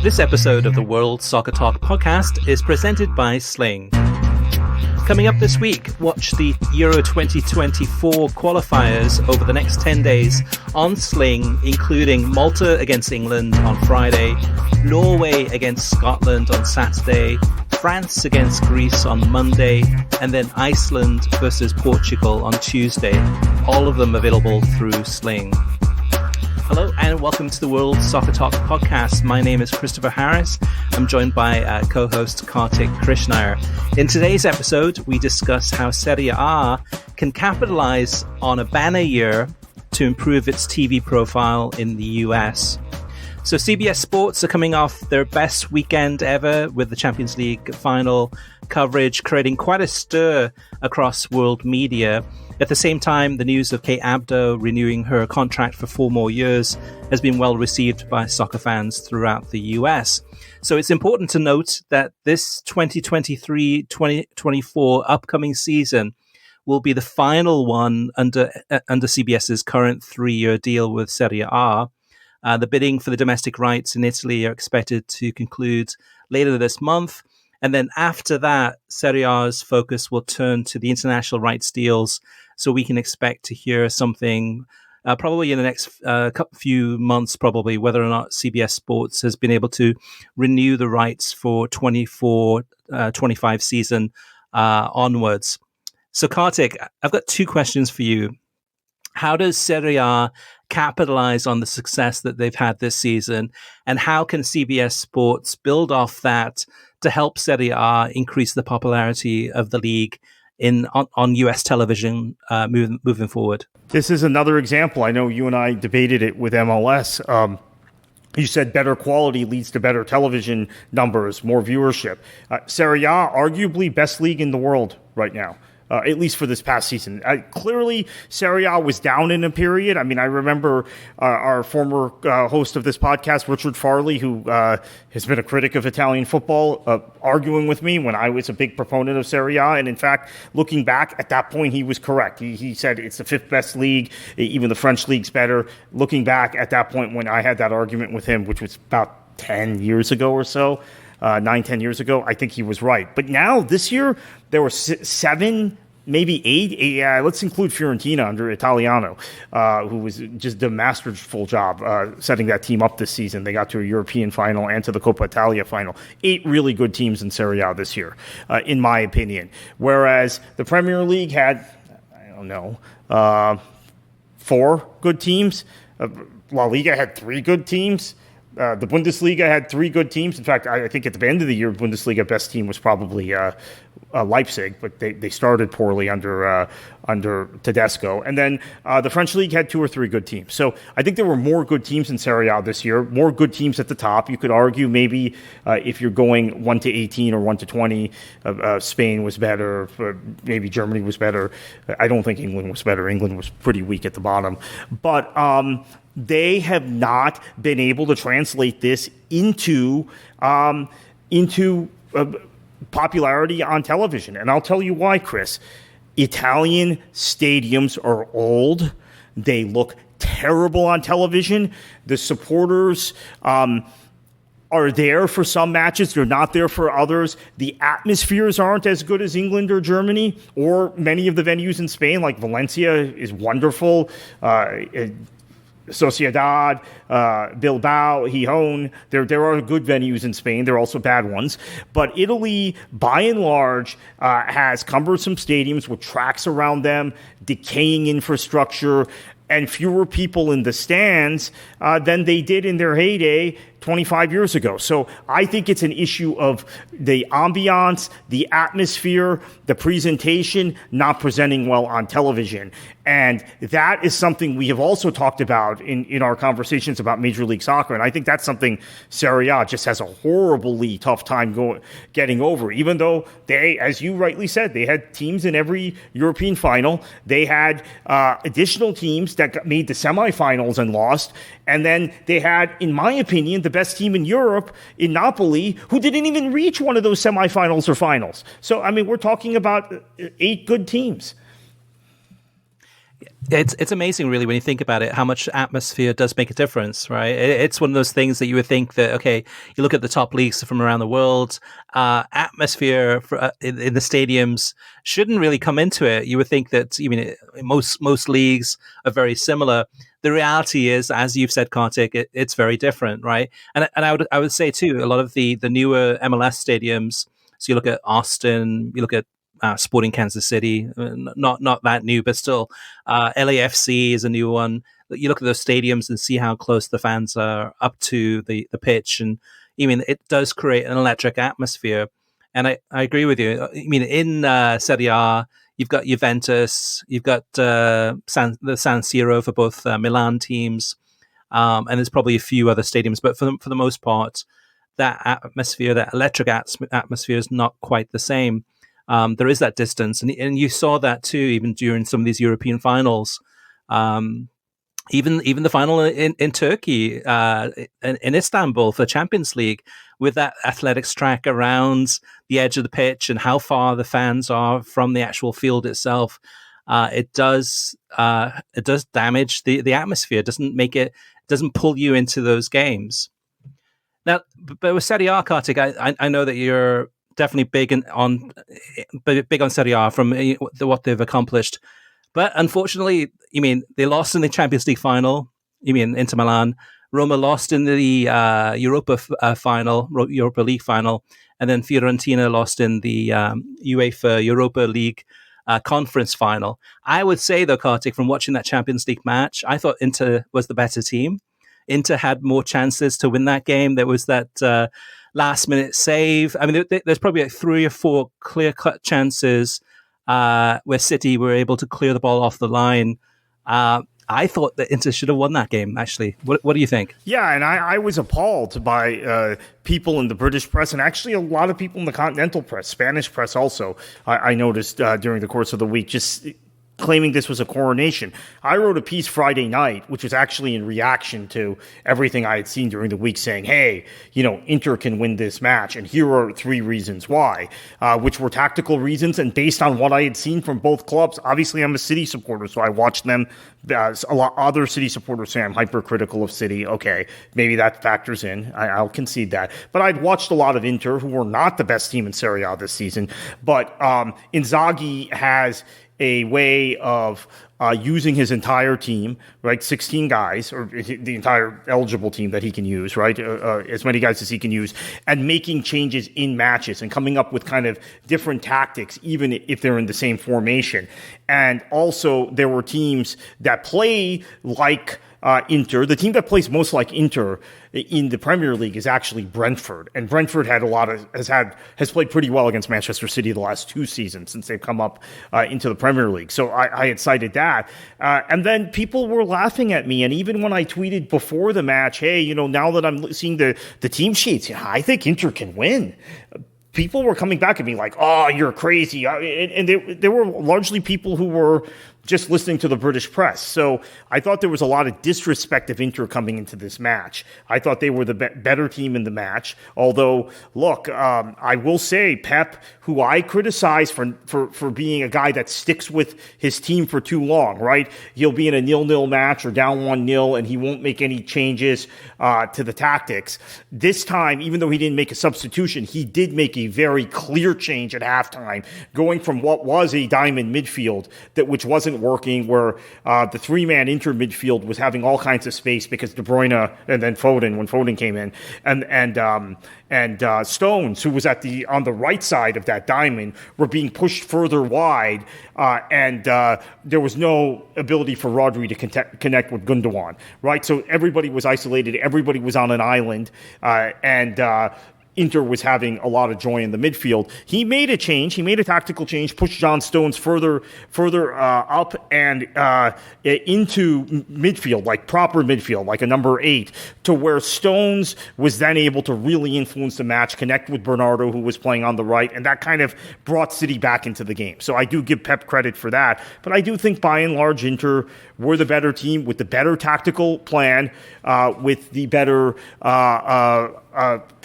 This episode of the World Soccer Talk podcast is presented by Sling. Coming up this week, watch the Euro 2024 qualifiers over the next 10 days on Sling, including Malta against England on Friday, Norway against Scotland on Saturday, France against Greece on Monday, and then Iceland versus Portugal on Tuesday. All of them available through Sling. Hello and welcome to the World Soccer Talk podcast. My name is Christopher Harris. I'm joined by co-host Kartik Krishnaiyer. In today's episode, we discuss how Serie A can capitalize on a banner year to improve its TV profile in the US. So CBS Sports are coming off their best weekend ever with the Champions League Final coverage, creating quite a stir across world media. At the same time, the news of Kate Abdo renewing her contract for 4 more years has been well received by soccer fans throughout the US. So it's important to note that this 2023-2024 upcoming season will be the final one under CBS's current 3-year deal with Serie A. The bidding for the domestic rights in Italy are expected to conclude later this month. And then after that, Serie A's focus will turn to the international rights deals. So we can expect to hear something probably in the next few months, probably, whether or not CBS Sports has been able to renew the rights for 24-25 season onwards. So Kartik, I've got 2 questions for you. How does Serie A capitalize on the success that they've had this season? And how can CBS Sports build off that to help Serie A increase the popularity of the league on US television moving forward? This is another example. I know you and I debated it with MLS. You said better quality leads to better television numbers, more viewership. Serie A, arguably best league in the world right now. At least for this past season. Clearly, Serie A was down in a period. I mean, I remember our former host of this podcast, Richard Farley, who has been a critic of Italian football, arguing with me when I was a big proponent of Serie A. And in fact, looking back at that point, he was correct. He said it's the 5th best league. Even the French league's better. Looking back at that point when I had that argument with him, which was about 10 years ago or so, 9-10 years ago, I think he was right. But now, this year, there were 7, maybe 8. Let's include Fiorentina under Italiano, who was just a masterful job setting that team up this season. They got to a European final and to the Coppa Italia final. 8 really good teams in Serie A this year, in my opinion. Whereas the Premier League had, 4 good teams. La Liga had 3 good teams. The Bundesliga had 3 good teams. In fact, I think at the end of the year, Bundesliga best team was probably Leipzig, but they started poorly under Tedesco. And then the French league had 2 or 3 good teams. So I think there were more good teams in Serie A this year, more good teams at the top. You could argue maybe if you're going 1 to 18 or 1 to 20, Spain was better, maybe Germany was better. I don't think England was better. England was pretty weak at the bottom. But they have not been able to translate this into popularity on television. And I'll tell you why, Chris. Italian stadiums are old. They look terrible on television. The supporters are there for some matches. They're not there for others. The atmospheres aren't as good as England or Germany or many of the venues in Spain, like Valencia is wonderful. Sociedad, Bilbao, Gijón. There are good venues in Spain. There are also bad ones. But Italy, by and large, has cumbersome stadiums with tracks around them, decaying infrastructure, and fewer people in the stands than they did in their heyday 25 years ago. So I think it's an issue of the ambiance, the atmosphere, the presentation not presenting well on television. And that is something we have also talked about in our conversations about Major League Soccer. And I think that's something Serie A just has a horribly tough time getting over, even though they, as you rightly said, they had teams in every European final. They had additional teams that made the semifinals and lost. And then they had, in my opinion, the best team in Europe in Napoli, who didn't even reach one of those semifinals or finals. So, I mean, we're talking about 8 good teams. It's amazing, really, when you think about it, how much atmosphere does make a difference, right? It's one of those things that you would think that, okay, you look at the top leagues from around the world, atmosphere in the stadiums shouldn't really come into it. You would think that, most leagues are very similar. The reality is, as you've said, Kartik, it's very different, right? And I would say too, a lot of the newer MLS stadiums. So you look at Austin, you look at Sporting Kansas City, not that new, but still, LAFC is a new one. You look at those stadiums and see how close the fans are up to the pitch, and it does create an electric atmosphere. And I agree with you. In Serie A, you've got Juventus, you've got the San Siro for both Milan teams, and there's probably a few other stadiums, but for the most part, that atmosphere, that electric atmosphere, is not quite the same. There is that distance, and you saw that too, even during some of these European finals. Even the final in Turkey, in Istanbul for Champions League, with that athletics track around the edge of the pitch and how far the fans are from the actual field itself, it does damage the atmosphere. Doesn't pull you into those games. Now, but with Serie A, Kartik, I know that you're definitely big on Serie A from what they've accomplished, but unfortunately, they lost in the Champions League final. Inter Milan, Roma lost in the Europa League final, and then Fiorentina lost in the UEFA Europa League conference final. I would say, though, Kartik, from watching that Champions League match, I thought Inter was the better team. Inter had more chances to win that game. There was that last-minute save. There's probably like 3 or 4 clear-cut chances where City were able to clear the ball off the line. I thought that Inter should have won that game, actually. What do you think? Yeah, and I was appalled by people in the British press, and actually a lot of people in the continental press, Spanish press also, I noticed during the course of the week, just claiming this was a coronation. I wrote a piece Friday night, which was actually in reaction to everything I had seen during the week, saying, hey, Inter can win this match, and here are 3 reasons why, which were tactical reasons, and based on what I had seen from both clubs. Obviously, I'm a City supporter, so I watched them. A lot other City supporters say I'm hypercritical of City. Okay, maybe that factors in. I'll concede that. But I'd watched a lot of Inter, who were not the best team in Serie A this season, but Inzaghi has a way of using his entire team, right? 16 guys, or the entire eligible team that he can use, right? As many guys as he can use, and making changes in matches and coming up with kind of different tactics, even if they're in the same formation. And also, there were teams that play like Inter. The team that plays most like Inter in the Premier League is actually Brentford, and Brentford has played pretty well against Manchester City the last 2 seasons since they've come up into the Premier League. So I had cited that, and then people were laughing at me. And even when I tweeted before the match, hey, now that I'm seeing the team sheets, I think Inter can win, people were coming back at me like, oh, you're crazy. And there were largely people who were just listening to the British press. So I thought there was a lot of disrespect of Inter coming into this match. I thought they were the better team in the match. Although, look, I will say Pep, who I criticize for being a guy that sticks with his team for too long, right? He'll be in a 0-0 match or down 1-0, and he won't make any changes to the tactics. This time, even though he didn't make a substitution, he did make a very clear change at halftime, going from what was a diamond midfield which wasn't working, where the 3-man Inter midfield was having all kinds of space because De Bruyne and then Foden, when Foden came in, and Stones, who was on the right side of that diamond, were being pushed further wide, and there was no ability for Rodri to connect with Gundogan, right? So everybody was isolated, everybody was on an island, and Inter was having a lot of joy in the midfield. He made a change. He made a tactical change, pushed John Stones further up and into midfield, like proper midfield, like a number 8, to where Stones was then able to really influence the match, connect with Bernardo, who was playing on the right, and that kind of brought City back into the game. So I do give Pep credit for that. But I do think, by and large, Inter were the better team with the better tactical plan, with the better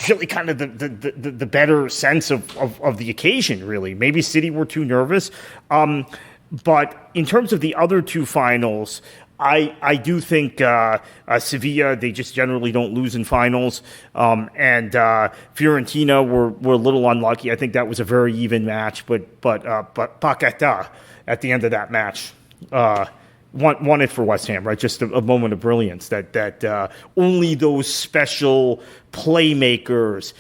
really kind of the better sense of the occasion, really. Maybe City were too nervous. But in terms of the other two finals, I do think Sevilla, they just generally don't lose in finals. And Fiorentina were a little unlucky. I think that was a very even match. But Paquetá at the end of that match won it for West Ham, right? Just a moment of brilliance that only those special playmakers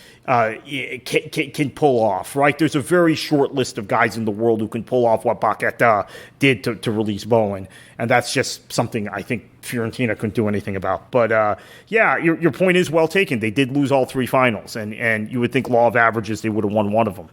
can pull off, right? There's a very short list of guys in the world who can pull off what Paquetá did to release Bowen, and that's just something I think Fiorentina couldn't do anything about. But yeah, your point is well taken. They did lose all three finals, and you would think law of averages they would have won one of them.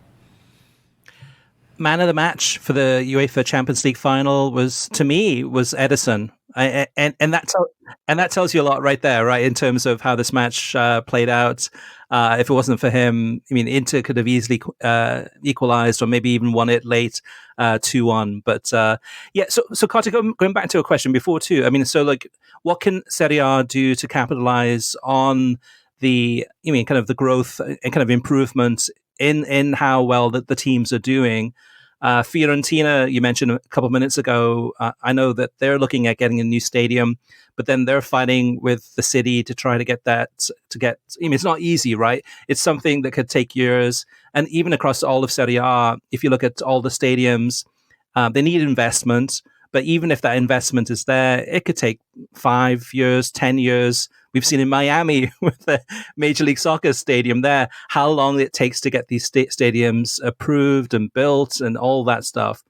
Man of the match for the UEFA Champions League Final was Ederson. And that tells you a lot right there, right, in terms of how this match played out. If it wasn't for him, I mean, Inter could have easily equalized or maybe even won it late 2-1. But yeah, so Carter, going back to a question before too, I mean, so like, what can Serie A do to capitalize on the growth and kind of improvement in how well the teams are doing? Fiorentina, you mentioned a couple of minutes ago, I know that they're looking at getting a new stadium, but then they're fighting with the city to try to get that, I mean, it's not easy, right? It's something that could take years. And even across all of Serie A, if you look at all the stadiums, they need investment. But even if that investment is there, it could take 5 years, 10 years. We've seen in Miami with the Major League Soccer stadium there, how long it takes to get these stadiums approved and built and all that stuff.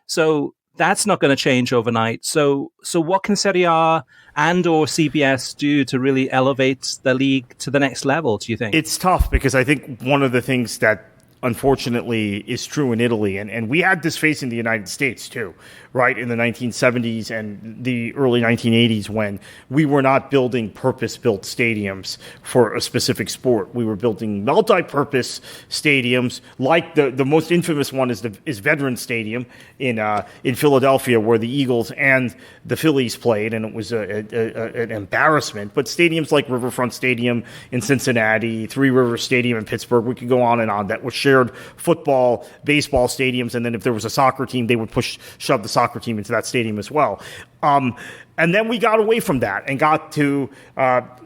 So that's not going to change overnight. So what can Serie A and or CBS do to really elevate the league to the next level, do you think? It's tough because I think one of the things that unfortunately is true in Italy, and we had this facing the United States too, right, in the 1970s and the early 1980s, when we were not building purpose-built stadiums for a specific sport. We were building multi-purpose stadiums, like the most infamous one is Veterans Stadium in Philadelphia, where the Eagles and the Phillies played, and it was an embarrassment. But stadiums like Riverfront Stadium in Cincinnati, Three Rivers Stadium in Pittsburgh, we could go on and on, that were shared football, baseball stadiums, and then if there was a soccer team, they would shove the soccer team into that stadium as well. And then we got away from that and got to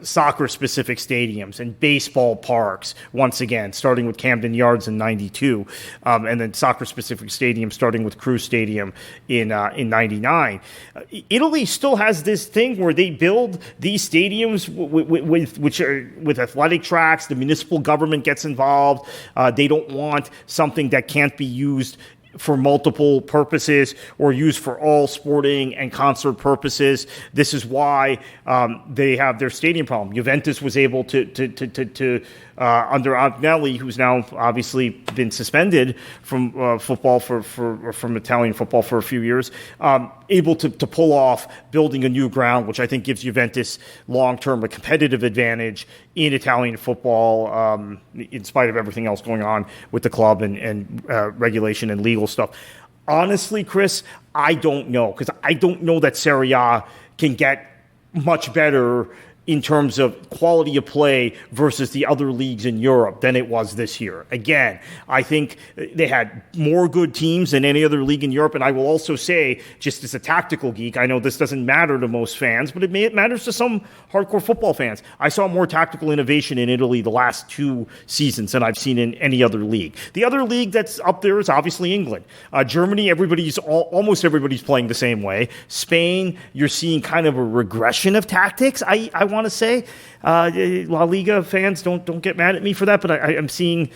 soccer-specific stadiums and baseball parks, once again, starting with Camden Yards in 92, and then soccer-specific stadiums starting with Crew Stadium in 99. Italy still has this thing where they build these stadiums with athletic tracks. The municipal government gets involved. They don't want something that can't be used for multiple purposes or used for all sporting and concert purposes. This is why they have their stadium problem. Juventus was able to under Agnelli, who's now obviously been suspended from football from Italian football for a few years, able to pull off building a new ground, which I think gives Juventus long-term a competitive advantage in Italian football, in spite of everything else going on with the club and regulation and legal stuff. Honestly, Chris, I don't know, because I don't know that Serie A can get much better in terms of quality of play versus the other leagues in Europe than it was this year. Again, I think they had more good teams than any other league in Europe. And I will also say, just as a tactical geek, I know this doesn't matter to most fans, but it matters to some hardcore football fans. I saw more tactical innovation in Italy the last 2 seasons than I've seen in any other league. The other league that's up there is obviously England. Germany, almost everybody's playing the same way. Spain, you're seeing kind of a regression of tactics, I want to say. La Liga fans don't get mad at me for that, but I'm seeing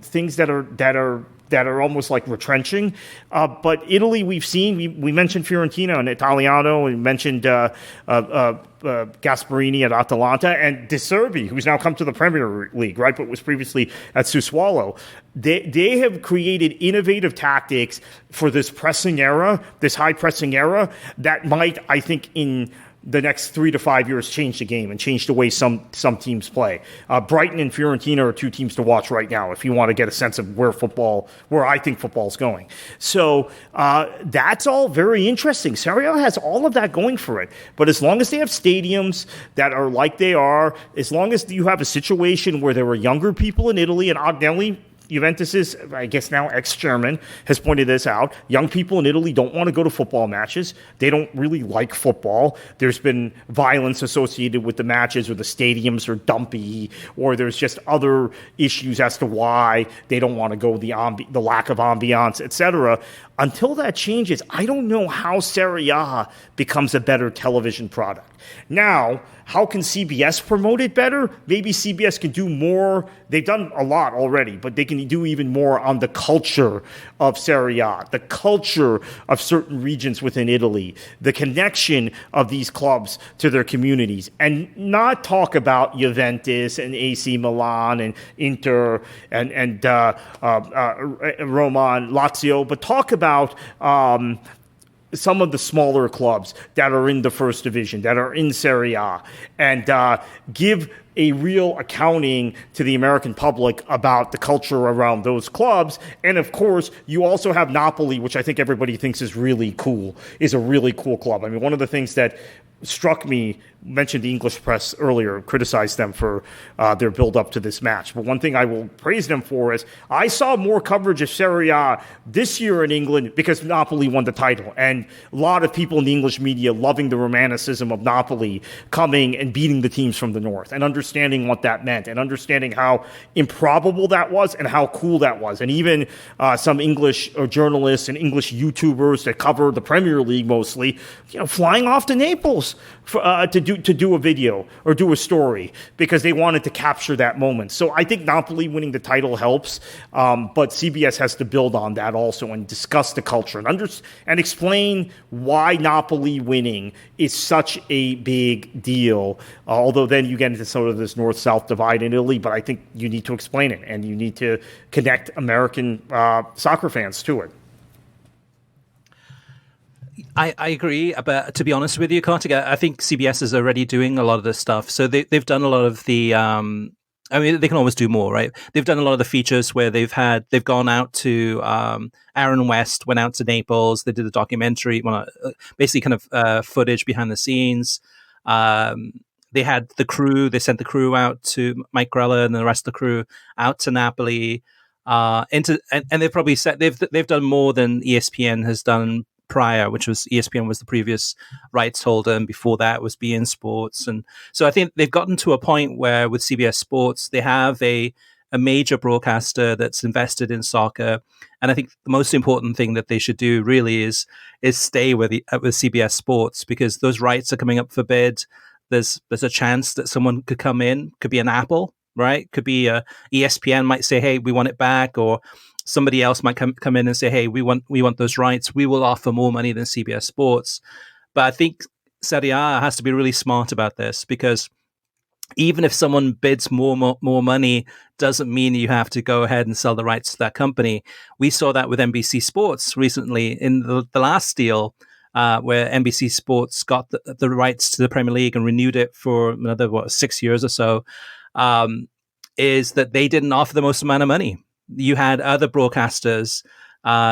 things that are almost like retrenching. But Italy, we've seen, we mentioned Fiorentina and Italiano, we mentioned Gasparini at Atalanta, and De Serbi, who's now come to the Premier League, right, but was previously at Sassuolo. They have created innovative tactics for this pressing era, this high pressing era, that might, I think, in the next 3 to 5 years change the game and change the way some teams play. Brighton and Fiorentina are 2 teams to watch right now if you want to get a sense of where I think football is going. So that's all very interesting. Serie A has all of that going for it. But as long as they have stadiums that are like they are, as long as you have a situation where there are younger people in Italy, and Agnelli Juventus's, I guess now ex-chairman, has pointed this out. Young people in Italy don't want to go to football matches. They don't really like football. There's been violence associated with the matches, or the stadiums are dumpy, or there's just other issues as to why they don't want to go, the lack of ambiance, etc. Until that changes, I don't know how Serie A becomes a better television product. Now, how can CBS promote it better? Maybe CBS can do more. They've done a lot already, but they can do even more on the culture of Serie A, the culture of certain regions within Italy, the connection of these clubs to their communities, and not talk about Juventus and AC Milan and Inter and Roma and Lazio, but talk about some of the smaller clubs that are in the first division, that are in Serie A, and give a real accounting to the American public about the culture around those clubs. And of course, you also have Napoli, which I think everybody thinks is really cool, is a really cool club. I mean, one of the things that struck me, mentioned the English press earlier, criticized them for their build-up to this match. But one thing I will praise them for is I saw more coverage of Serie A this year in England because Napoli won the title. And a lot of people in the English media loving the romanticism of Napoli coming and beating the teams from the north and understanding what that meant and understanding how improbable that was and how cool that was. And even some English journalists and English YouTubers that cover the Premier League mostly, flying off to Naples to do a video or do a story because they wanted to capture that moment. So I think Napoli winning the title helps, but CBS has to build on that also and discuss the culture and explain why Napoli winning is such a big deal. Although then you get into sort of this north-south divide in Italy, but I think you need to explain it and you need to connect American soccer fans to it. I agree, but to be honest with you, Kartik, I think CBS is already doing a lot of this stuff. So they've done a lot of the. I mean, they can always do more, right? They've done a lot of the features where they've gone out to Aaron West went out to Naples. They did a documentary, basically kind of footage behind the scenes. They had the crew. They sent the crew out to Mike Grella and the rest of the crew out to Napoli. And they've probably said they've done more than ESPN has done prior, which was ESPN was the previous rights holder, and before that was beIN Sports. And so I think they've gotten to a point where with CBS Sports, they have a major broadcaster that's invested in soccer. And I think the most important thing that they should do really is stay with CBS Sports, because those rights are coming up for bid. There's a chance that someone could come in, could be an Apple, right? Could be ESPN might say, hey, we want it back, or somebody else might come in and say, hey, we want those rights. We will offer more money than CBS Sports. But I think Serie A has to be really smart about this, because even if someone bids more money, doesn't mean you have to go ahead and sell the rights to that company. We saw that with NBC Sports recently in the last deal, where NBC Sports got the rights to the Premier League and renewed it for another 6 years or so, is that they didn't offer the most amount of money. You had other broadcasters,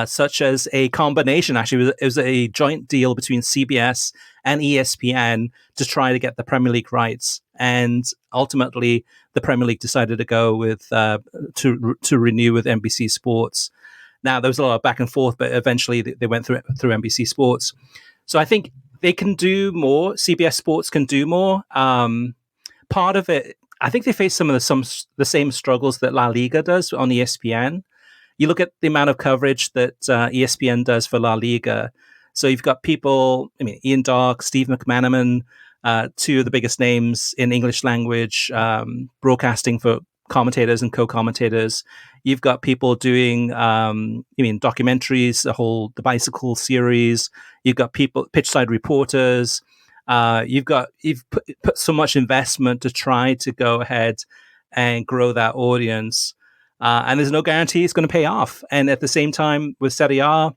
such as a combination. Actually, it was a joint deal between CBS and ESPN to try to get the Premier League rights. And ultimately, the Premier League decided to go with to renew with NBC Sports. Now, there was a lot of back and forth, but eventually they went through NBC Sports. So I think they can do more. CBS Sports can do more. Part of it, I think they face some of the same struggles that La Liga does on ESPN. You look at the amount of coverage that ESPN does for La Liga. So you've got people, Ian Darke, Steve McManaman, two of the biggest names in English language, broadcasting for commentators and co-commentators. You've got people doing, documentaries, the bicycle series. You've got people, pitchside reporters. You've put so much investment to try to go ahead and grow that audience, and there's no guarantee it's going to pay off. And at the same time, with Serie A,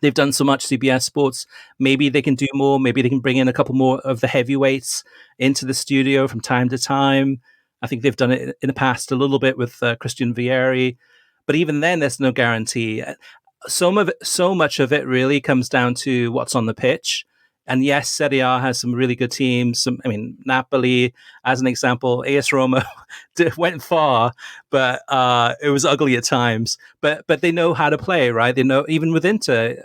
they've done so much. CBS Sports, maybe they can do more. Maybe they can bring in a couple more of the heavyweights into the studio from time to time. I think they've done it in the past a little bit with Christian Vieri, but even then, there's no guarantee. So much of it really comes down to what's on the pitch. And yes, Serie A has some really good teams. Napoli, as an example, AS Roma went far, but it was ugly at times. But they know how to play, right? They know, even with Inter,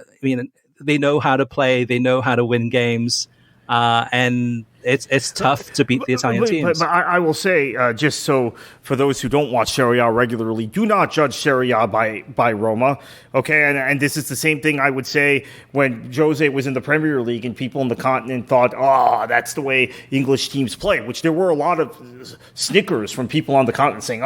they know how to play. They know how to win games, and it's tough to beat the Italian teams. But I will say, just so for those who don't watch Serie A regularly, do not judge Serie A by Roma, okay? And this is the same thing I would say when Jose was in the Premier League and people in the continent thought, that's the way English teams play, which there were a lot of snickers from people on the continent saying,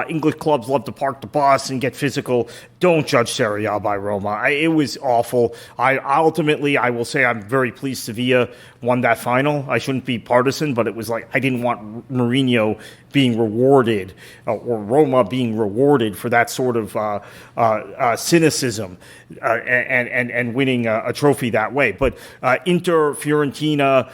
English clubs love to park the bus and get physical. Don't judge Serie A by Roma. It was awful. Ultimately, I will say I'm very pleased Sevilla won that final. I shouldn't be partisan, but it was like I didn't want Mourinho being rewarded or Roma being rewarded for that sort of cynicism and winning a trophy that way. But Inter, Fiorentina,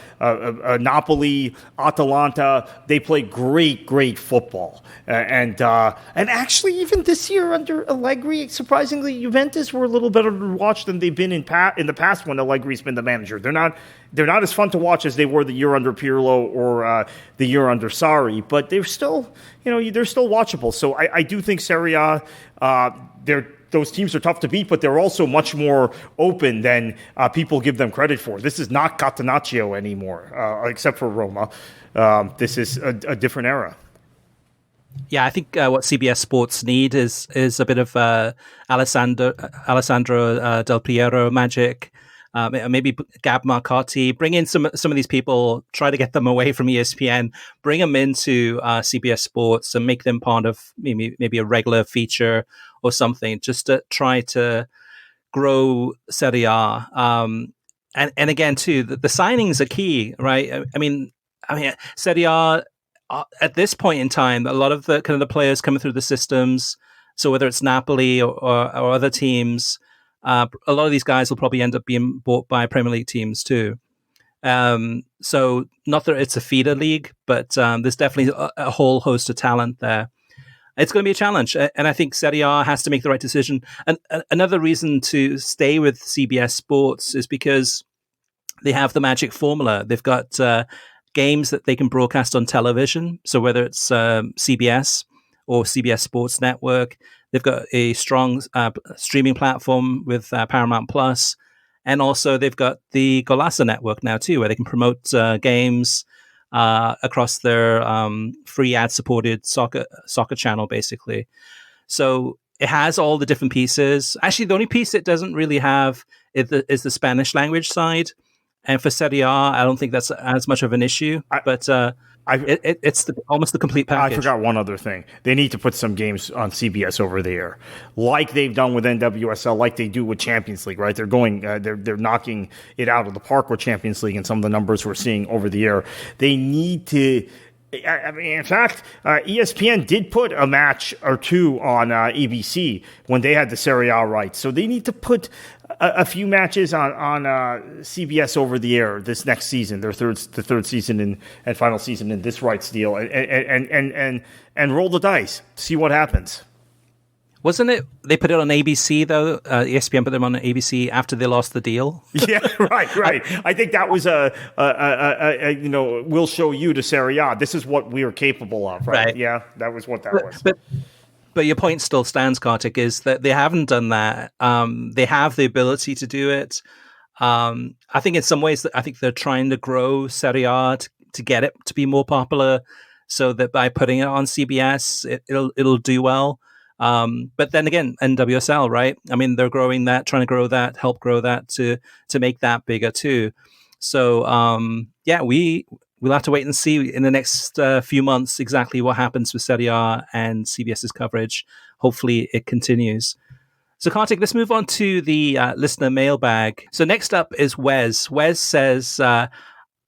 Napoli, Atalanta, they play great football. And actually, even this year under Allegri, surprisingly, Juventus were a little better to watch than they've been in the past when Allegri's been the manager. They're not as fun to watch as they were the year under Pirlo or the year under Sarri, but they're still watchable. So I do think Serie A, those teams are tough to beat, but they're also much more open than people give them credit for. This is not Catenaccio anymore, except for Roma. This is a different era. Yeah, I think what CBS Sports need is a bit of Alessandro Del Piero magic. Maybe Gab Marcotti, bring in some of these people, try to get them away from ESPN, bring them into CBS Sports and make them part of maybe a regular feature or something, just to try to grow Serie A. And again, too, the signings are key, right? I mean, Serie A, at this point in time, a lot of the kind of the players coming through the systems, so whether it's Napoli or other teams, a lot of these guys will probably end up being bought by Premier League teams too. So not that it's a feeder league, but there's definitely a whole host of talent there. It's going to be a challenge, and I think Serie A has to make the right decision. And another reason to stay with CBS Sports is because they have the magic formula. They've got games that they can broadcast on television. So whether it's CBS or CBS Sports Network, they've got a strong streaming platform with Paramount Plus, and also they've got the Golasa Network now too, where they can promote games across their free ad-supported soccer channel, basically. So it has all the different pieces. Actually, the only piece it doesn't really have is the Spanish language side. And for Serie A, I don't think that's as much of an issue. But it's almost the complete package. I forgot one other thing. They need to put some games on CBS over the air, like they've done with NWSL, like they do with Champions League. Right? They're knocking it out of the park with Champions League, and some of the numbers we're seeing over the air. They need to. In fact, ESPN did put a match or two on ABC when they had the Serie A rights. So they need to put a few matches on CBS over the air this next season, the third season and final season in this rights deal, and roll the dice, see what happens. Wasn't it? They put it on ABC though. ESPN put them on ABC after they lost the deal. Yeah, right. I think that was we'll show you to Serie A. This is what we are capable of, right? Yeah, that was what that was. But your point still stands, Kartik, is that they haven't done that. They have the ability to do it. I think in some ways, I think they're trying to grow Serie A to get it to be more popular, so that by putting it on CBS, it'll do well. But then again, NWSL, right? I mean, they're growing that, trying to grow that, help grow that to make that bigger too. So, we'll have to wait and see in the next few months exactly what happens with Serie A and CBS's coverage. Hopefully it continues. So, Kartik, let's move on to the listener mailbag. So next up is Wes. Wes says, I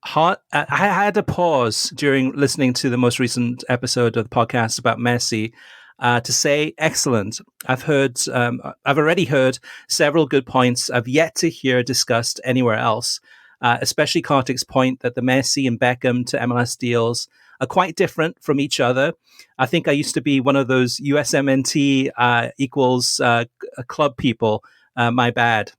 had to pause during listening to the most recent episode of the podcast about Messi to say, excellent. I've already heard several good points I've yet to hear discussed anywhere else. Especially Kartik's point that the Messi and Beckham to MLS deals are quite different from each other. I think I used to be one of those USMNT equals club people. My bad.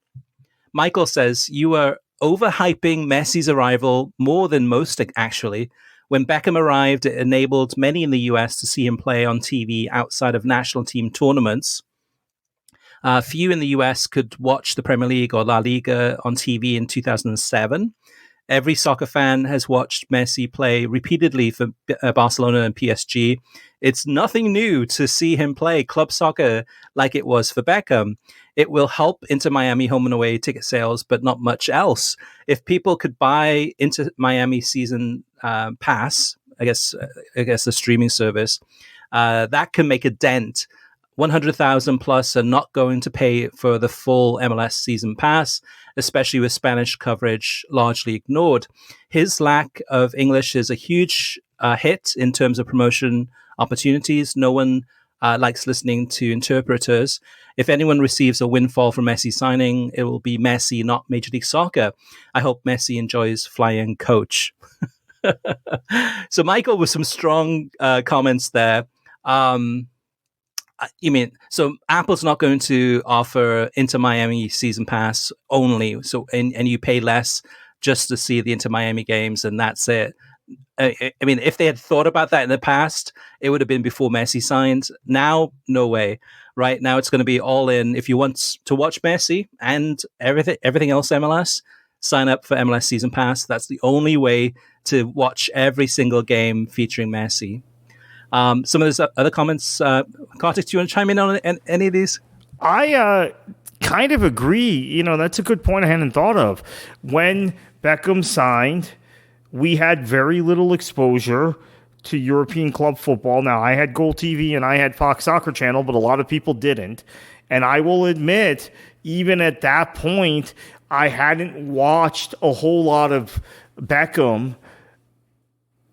Michael says, you are overhyping Messi's arrival more than most, actually. When Beckham arrived, it enabled many in the US to see him play on TV outside of national team tournaments. Few in the US could watch the Premier League or La Liga on TV in 2007. Every soccer fan has watched Messi play repeatedly for Barcelona and PSG. It's nothing new to see him play club soccer like it was for Beckham. It will help Inter Miami home and away ticket sales, but not much else. If people could buy Inter Miami season pass, I guess the streaming service, that can make a dent. 100,000 plus are not going to pay for the full MLS season pass, especially with Spanish coverage largely ignored. His lack of English is a huge hit in terms of promotion opportunities. No one likes listening to interpreters. If anyone receives a windfall from Messi signing, it will be Messi, not Major League Soccer. I hope Messi enjoys flying coach. So Michael, with some strong comments there. You mean, so Apple's not going to offer Inter Miami season pass only, so and you pay less just to see the Inter Miami games, and that's it. I mean, if they had thought about that in the past, it would have been before Messi signed. Now, no way. Right now, it's going to be all in. If you want to watch Messi and everything else MLS, sign up for MLS season pass. That's the only way to watch every single game featuring Messi. Some of those other comments, Kartik, do you want to chime in on any of these? I kind of agree. That's a good point I hadn't thought of. When Beckham signed, we had very little exposure to European club football. Now, I had Goal TV and I had Fox Soccer Channel, but a lot of people didn't. And I will admit, even at that point, I hadn't watched a whole lot of Beckham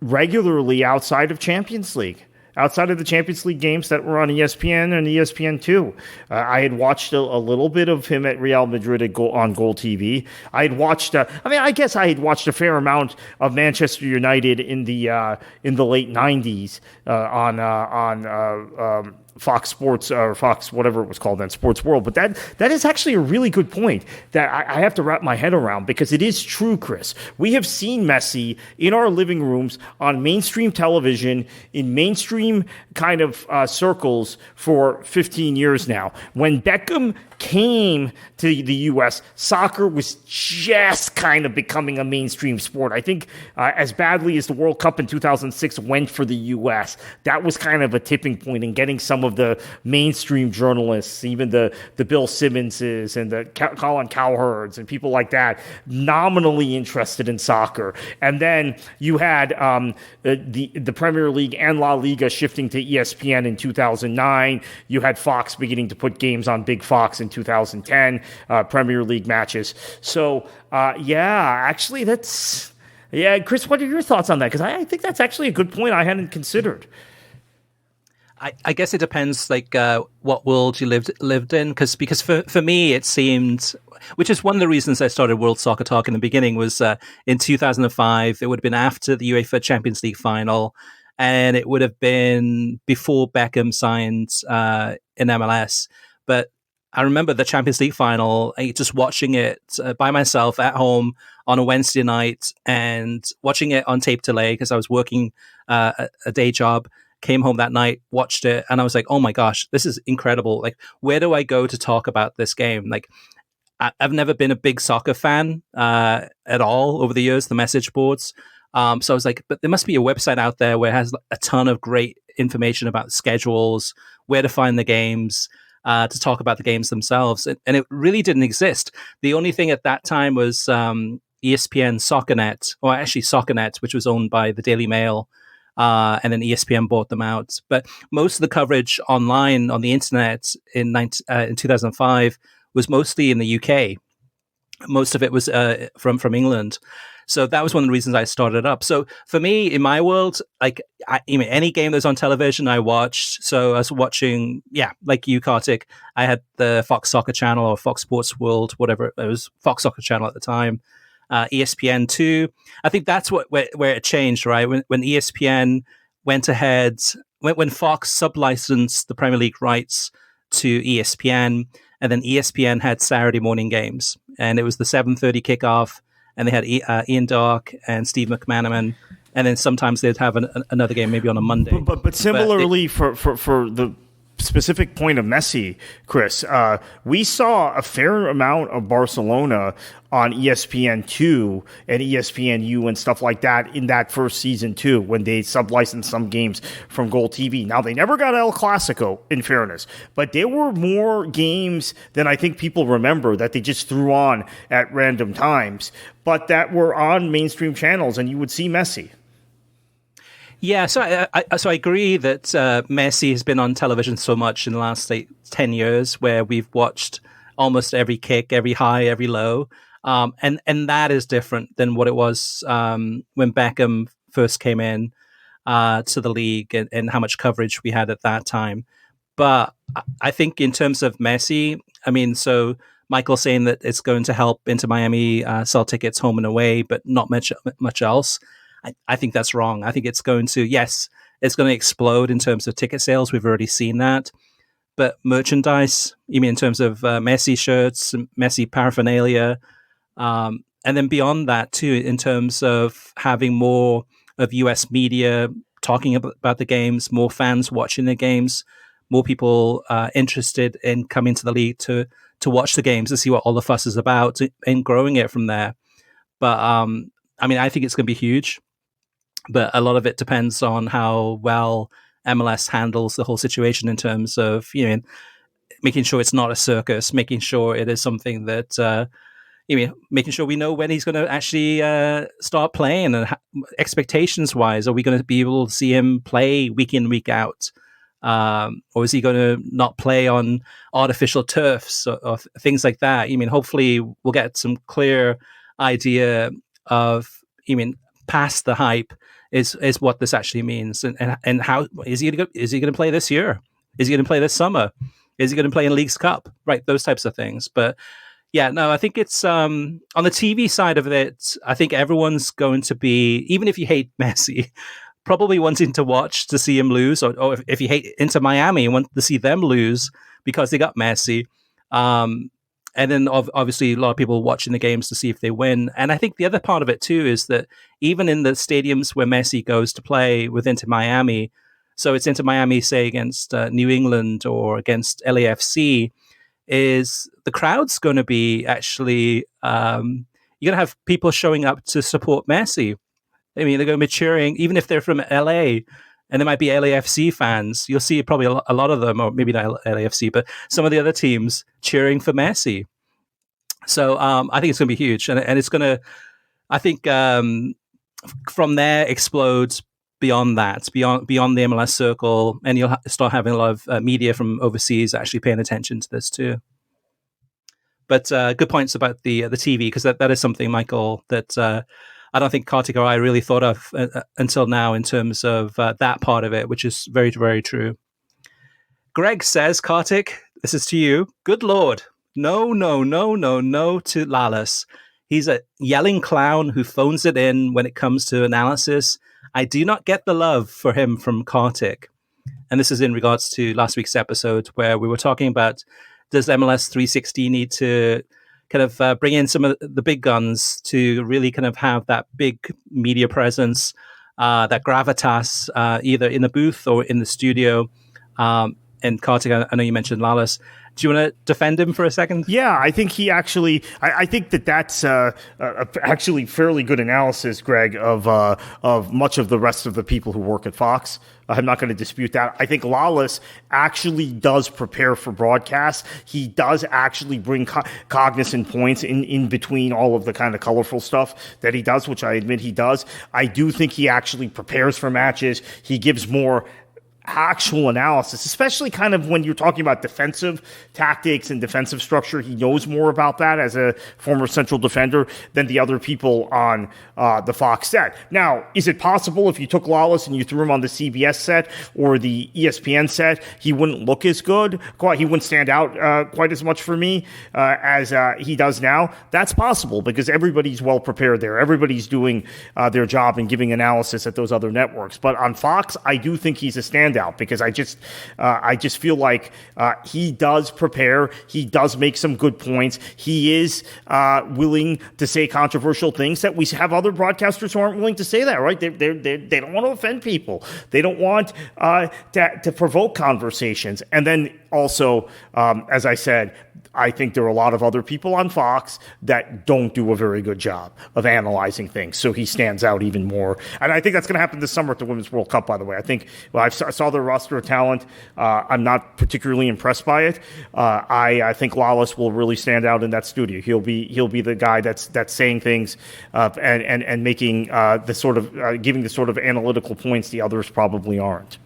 regularly outside of Champions League. Outside of the Champions League games that were on ESPN and ESPN2. I had watched a little bit of him at Real Madrid on Goal TV. I had watched, I guess I had watched a fair amount of Manchester United in the late 90s on Fox Sports or Fox, whatever it was called then, Sports World. But that is actually a really good point that I have to wrap my head around, because it is true, Chris. We have seen Messi in our living rooms on mainstream television in mainstream kind of circles for 15 years now. When Beckham came to the U.S., soccer was just kind of becoming a mainstream sport. I think as badly as the World Cup in 2006 went for the U.S., that was kind of a tipping point in getting some of the mainstream journalists, even the Bill Simmonses and the Colin Cowherds and people like that, nominally interested in soccer. And then you had the Premier League and La Liga shifting to ESPN in 2009. You had Fox beginning to put games on Big Fox in 2010, Premier League matches. So, actually, Chris, what are your thoughts on that? Because I think that's actually a good point I hadn't considered. I guess it depends, what world you lived in. Because for me, it seemed, which is one of the reasons I started World Soccer Talk in the beginning, was in 2005, it would have been after the UEFA Champions League Final, and it would have been before Beckham signed in MLS. But I remember the Champions League Final, just watching it by myself at home on a Wednesday night and watching it on tape delay because I was working a day job. Came home that night, watched it, and I was like, oh my gosh, this is incredible. Like, where do I go to talk about this game? Like, I've never been a big soccer fan at all over the years, the message boards. So I was like, but there must be a website out there where it has a ton of great information about schedules, where to find the games, to talk about the games themselves. And it really didn't exist. The only thing at that time was ESPN SoccerNet, or actually SoccerNet, which was owned by the Daily Mail. And then ESPN bought them out. But most of the coverage online on the internet in 2005 was mostly in the UK. Most of it was from England. So that was one of the reasons I started up. So for me, in my world, any game that's on television, I watched. So I was watching, like you, Kartik, I had the Fox Soccer Channel or Fox Sports World, whatever. It was Fox Soccer Channel at the time. ESPN2. I think that's where it changed, right? When ESPN went ahead, when Fox sublicensed the Premier League rights to ESPN, and then ESPN had Saturday morning games, and it was the 7:30 kickoff, and they had Ian Darke and Steve McManaman, and then sometimes they'd have another game maybe on a Monday. But similarly, for the specific point of Messi, Chris, we saw a fair amount of Barcelona on ESPN2 and ESPNU and stuff like that in that first season too, when they sub-licensed some games from Goal TV. Now, they never got El Clasico, in fairness, but there were more games than I think people remember that they just threw on at random times, but that were on mainstream channels, and you would see Messi. Yeah, so I agree that Messi has been on television so much in the last 10 years, where we've watched almost every kick, every high, every low, and that is different than what it was when Beckham first came in to the league, and how much coverage we had at that time. But I think in terms of Messi, I mean, so Michael saying that it's going to help Inter Miami sell tickets home and away, but not much else. I think that's wrong. I think it's going to explode in terms of ticket sales. We've already seen that. But merchandise, you mean in terms of Messi shirts, Messi paraphernalia, and then beyond that too, in terms of having more of US media talking about the games, more fans watching the games, more people interested in coming to the league to watch the games, to see what all the fuss is about, and growing it from there. But I mean, I think it's going to be huge. But a lot of it depends on how well MLS handles the whole situation in terms of, making sure it's not a circus, making sure it is something that, making sure we know when he's going to actually start playing, and expectations-wise, are we going to be able to see him play week in, week out? Or is he going to not play on artificial turfs or things like that? Hopefully we'll get some clear idea of, past the hype, is what this actually means, and how is he going to play this year? Is he going to play this summer? Is he going to play in Leagues Cup? Right, those types of things. But yeah, no, I think it's on the TV side of it. I think everyone's going to be, even if you hate Messi, probably wanting to watch to see him lose, or if you hate Inter Miami, want to see them lose because they got Messi. And then obviously a lot of people watching the games to see if they win. And I think the other part of it too is that even in the stadiums where Messi goes to play with Inter Miami, so it's Inter Miami, say, against New England or against LAFC, is the crowd's going to be actually, you're going to have people showing up to support Messi. I mean, they're going to be cheering, even if they're from LA, and there might be LAFC fans. You'll see probably a lot of them, or maybe not LAFC, but some of the other teams cheering for Messi. So I think it's going to be huge. And it's going to, I think, from there explodes beyond that, beyond the MLS circle. And you'll start having a lot of media from overseas actually paying attention to this too. But good points about the TV, because that is something, Michael, that I don't think Kartik or I really thought of until now in terms of that part of it, which is very, very true. Greg says, Kartik, this is to you. Good Lord. No to Lallis. He's a yelling clown who phones it in when it comes to analysis. I do not get the love for him from Kartik. And this is in regards to last week's episode where we were talking about, does MLS 360 need to kind of bring in some of the big guns to really kind of have that big media presence, that gravitas, either in the booth or in the studio. And Kartik, I know you mentioned Lallis. Do you want to defend him for a second? Yeah, I think he actually. I think that's actually fairly good analysis, Greg, of much of the rest of the people who work at Fox. I'm not going to dispute that. I think Lallis actually does prepare for broadcast. He does actually bring cognizant points in between all of the kind of colorful stuff that he does, which I admit he does. I do think he actually prepares for matches. He gives more actual analysis, especially kind of when you're talking about defensive tactics and defensive structure. He knows more about that as a former central defender than the other people on the Fox set. Now, is it possible if you took Lallis and you threw him on the CBS set or the ESPN set, he wouldn't look as good? He wouldn't stand out quite as much for me as he does now? That's possible because everybody's well prepared there. Everybody's doing their job and giving analysis at those other networks. But on Fox, I do think he's a standout standout because I just feel like he does prepare. He does make some good points. He is willing to say controversial things that we have other broadcasters who aren't willing to say that, right? They don't want to offend people. They don't want to provoke conversations. And then also, as I said, I think there are a lot of other people on Fox that don't do a very good job of analyzing things. So he stands out even more. And I think that's going to happen this summer at the Women's World Cup, by the way. I think, I saw their roster of talent. I'm not particularly impressed by it. I think Lawless will really stand out in that studio. He'll be the guy that's saying things and making the sort of giving the sort of analytical points the others probably aren't.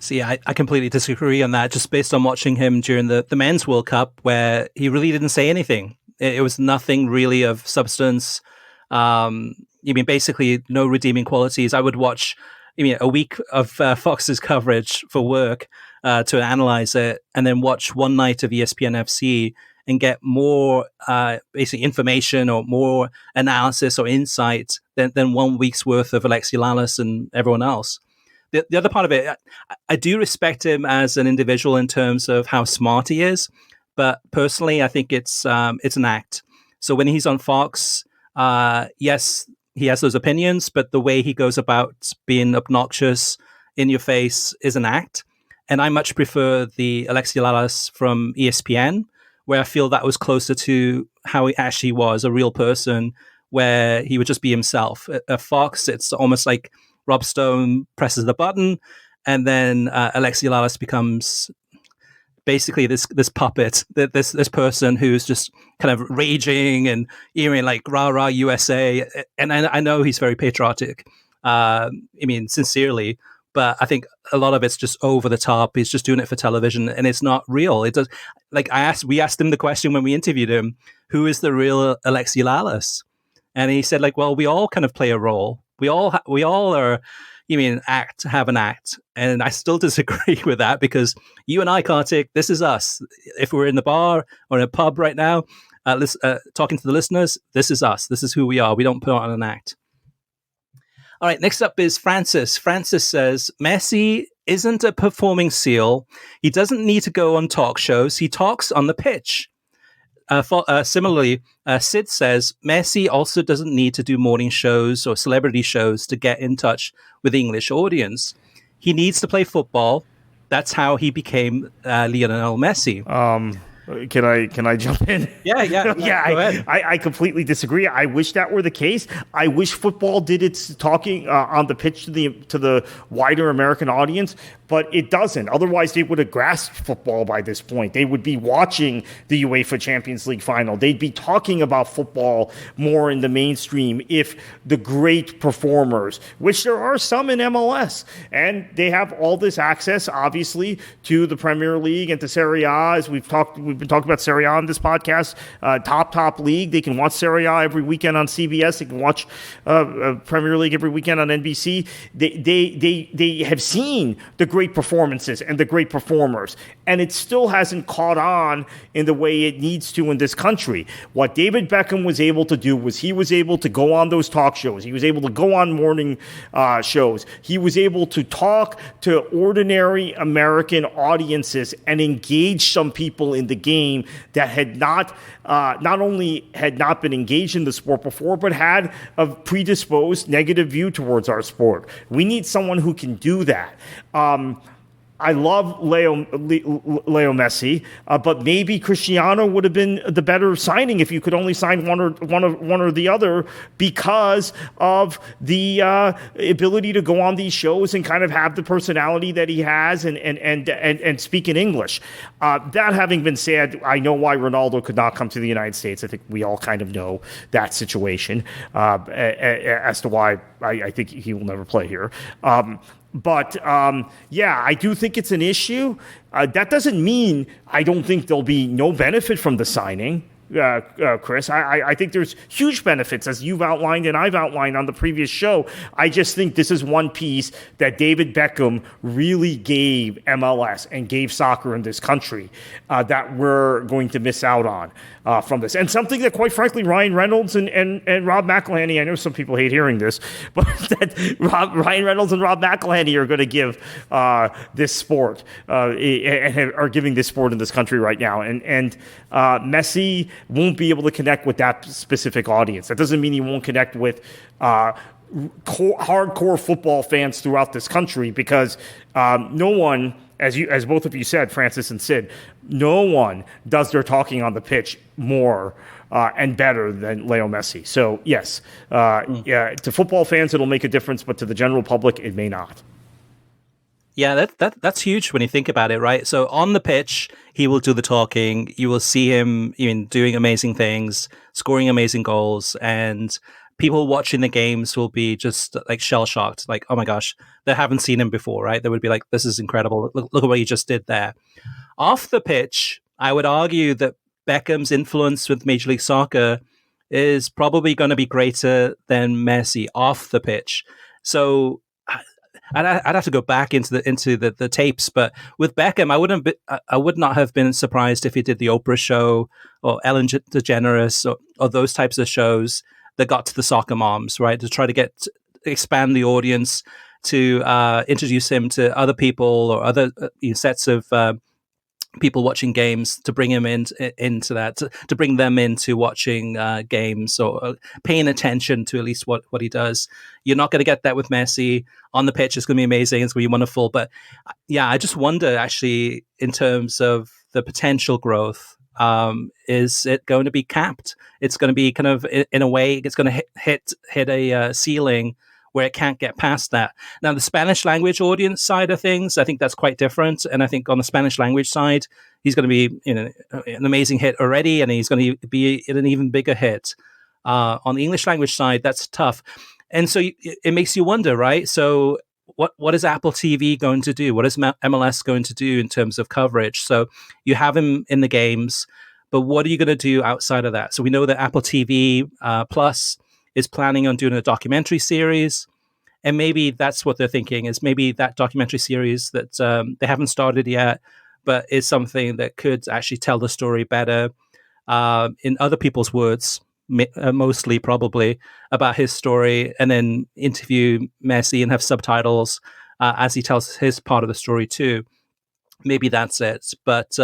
See, I completely disagree on that, just based on watching him during the Men's World Cup, where he really didn't say anything. It was nothing really of substance. Basically no redeeming qualities. I would watch a week of Fox's coverage for work to analyze it, and then watch one night of ESPN FC and get more basic information or more analysis or insight than 1 week's worth of Alexi Lalas and everyone else. The other part of it, I do respect him as an individual in terms of how smart he is, but personally, I think it's an act. So when he's on Fox, yes, he has those opinions, but the way he goes about being obnoxious in your face is an act. And I much prefer the Alexi Lalas from ESPN, where I feel that was closer to how he actually was, a real person, where he would just be himself. At Fox, it's almost like Rob Stone presses the button, and then Alexi Lalas becomes basically this puppet, this person who's just kind of raging and earring like "Rah Rah USA." And I know he's very patriotic, sincerely, but I think a lot of it's just over the top. He's just doing it for television, and it's not real. It does. Like we asked him the question when we interviewed him, who is the real Alexi Lalas? And he said, like, well, we all kind of play a role. We all are, have an act. And I still disagree with that, because you and I, Kartik, this is us. If we're in the bar or in a pub right now, talking to the listeners, this is us. This is who we are. We don't put on an act. All right, next up is Francis. Francis says, Messi isn't a performing seal. He doesn't need to go on talk shows. He talks on the pitch. Similarly, Sid says Messi also doesn't need to do morning shows or celebrity shows to get in touch with the English audience. He needs to play football. That's how he became Lionel Messi. Can I jump in? Yeah. Go ahead. I completely disagree. I wish that were the case. I wish football did its talking on the pitch to the wider American audience, but it doesn't. Otherwise, they would have grasped football by this point. They would be watching the UEFA Champions League Final. They'd be talking about football more in the mainstream if the great performers, which there are some in MLS, and they have all this access, obviously, to the Premier League and to Serie A, as we've been talking about Serie A on this podcast, top league. They can watch Serie A every weekend on CBS. They can watch Premier League every weekend on NBC. They have seen the great performances and the great performers, and it still hasn't caught on in the way it needs to in this country. What David Beckham was able to do was he was able to go on those talk shows. He was able to go on morning shows. He was able to talk to ordinary American audiences and engage some people in the game that had not only had not been engaged in the sport before, but had a predisposed negative view towards our sport. We need someone who can do that. I love Leo Messi, but maybe Cristiano would have been the better signing if you could only sign one or the other, because of the ability to go on these shows and kind of have the personality that he has and speak in English. That having been said, I know why Ronaldo could not come to the United States. I think we all kind of know that situation as to why I think he will never play here. But I do think it's an issue. That doesn't mean I don't think there'll be no benefit from the signing. Chris. I think there's huge benefits, as you've outlined and I've outlined on the previous show. I just think this is one piece that David Beckham really gave MLS and gave soccer in this country that we're going to miss out on from this. And something that, quite frankly, Ryan Reynolds and Rob McElhenney, I know some people hate hearing this, but that Ryan Reynolds and Rob McElhenney are going to give this sport and are giving this sport in this country right now. And Messi won't be able to connect with that specific audience. That doesn't mean he won't connect with hardcore football fans throughout this country, because no one, as both of you said, Francis and Sid, no one does their talking on the pitch more and better than Leo Messi. So yes, to football fans it'll make a difference, but to the general public it may not. Yeah, that's huge when you think about it, right? So on the pitch, he will do the talking. You will see him doing amazing things, scoring amazing goals, and people watching the games will be just like shell-shocked, like, oh my gosh, they haven't seen him before, right? They would be like, this is incredible. Look at what he just did there. Off the pitch, I would argue that Beckham's influence with Major League Soccer is probably going to be greater than Messi off the pitch. So I'd have to go back into the tapes, but with Beckham, I would not have been surprised if he did the Oprah show or Ellen DeGeneres or those types of shows that got to the soccer moms, right? To try to expand the audience, to introduce him to other people or other sets of people watching games, to bring him into that, to bring them into watching games or paying attention to at least what he does. You're not going to get that with Messi. On the pitch, it's going to be amazing. It's going to be wonderful. But yeah, I just wonder, actually, in terms of the potential growth, is it going to be capped? It's going to be kind of, in a way, it's going to hit a ceiling where it can't get past that. Now, the Spanish language audience side of things, I think that's quite different. And I think on the Spanish language side, he's going to be an amazing hit already, and he's going to be an even bigger hit. On the English language side, that's tough. And so it makes you wonder, right? So what is Apple TV going to do? What is MLS going to do in terms of coverage? So you have him in the games, but what are you going to do outside of that? So we know that Apple TV Plus is planning on doing a documentary series, and maybe that's what they're thinking, is maybe that documentary series that they haven't started yet, but is something that could actually tell the story better in other people's words, mostly probably, about his story, and then interview Messi and have subtitles as he tells his part of the story too. Maybe that's it. But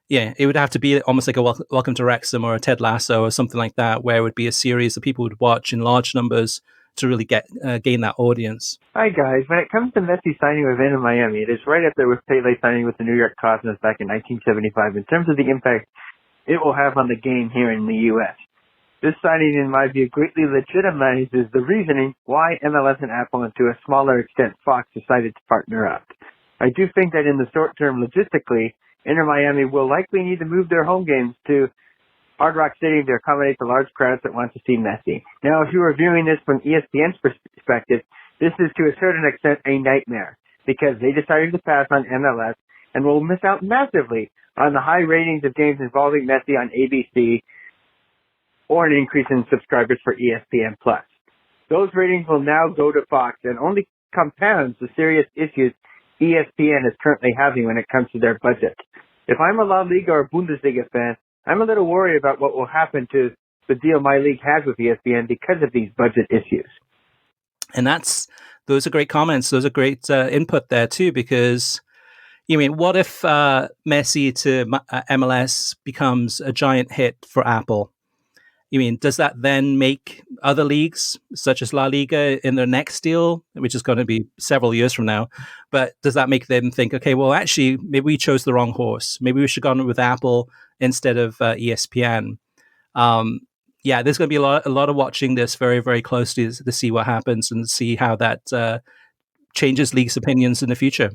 yeah, it would have to be almost like a Welcome to Wrexham or a Ted Lasso or something like that, where it would be a series that people would watch in large numbers to really gain that audience. Hi, guys. When it comes to Messi signing with Inter Miami, it is right up there with Pele signing with the New York Cosmos back in 1975 in terms of the impact it will have on the game here in the U.S. This signing, in my view, greatly legitimizes the reasoning why MLS and Apple, and to a smaller extent Fox, decided to partner up. I do think that in the short term, logistically, Inter Miami will likely need to move their home games to Hard Rock Stadium to accommodate the large crowds that want to see Messi. Now, if you are viewing this from ESPN's perspective, this is to a certain extent a nightmare, because they decided to pass on MLS and will miss out massively on the high ratings of games involving Messi on ABC, or an increase in subscribers for ESPN+. Those ratings will now go to Fox and only compounds the serious issues ESPN is currently having when it comes to their budget. If I'm a La Liga or Bundesliga fan, I'm a little worried about what will happen to the deal my league has with ESPN because of these budget issues. And those are great comments. Those are great input there too, because what if Messi to MLS becomes a giant hit for Apple? Does that then make other leagues, such as La Liga, in their next deal, which is going to be several years from now, but does that make them think, okay, well, actually, maybe we chose the wrong horse. Maybe we should have gone with Apple instead of ESPN. Yeah, there's going to be a lot of watching this very, very closely to see what happens and see how that changes leagues' opinions in the future.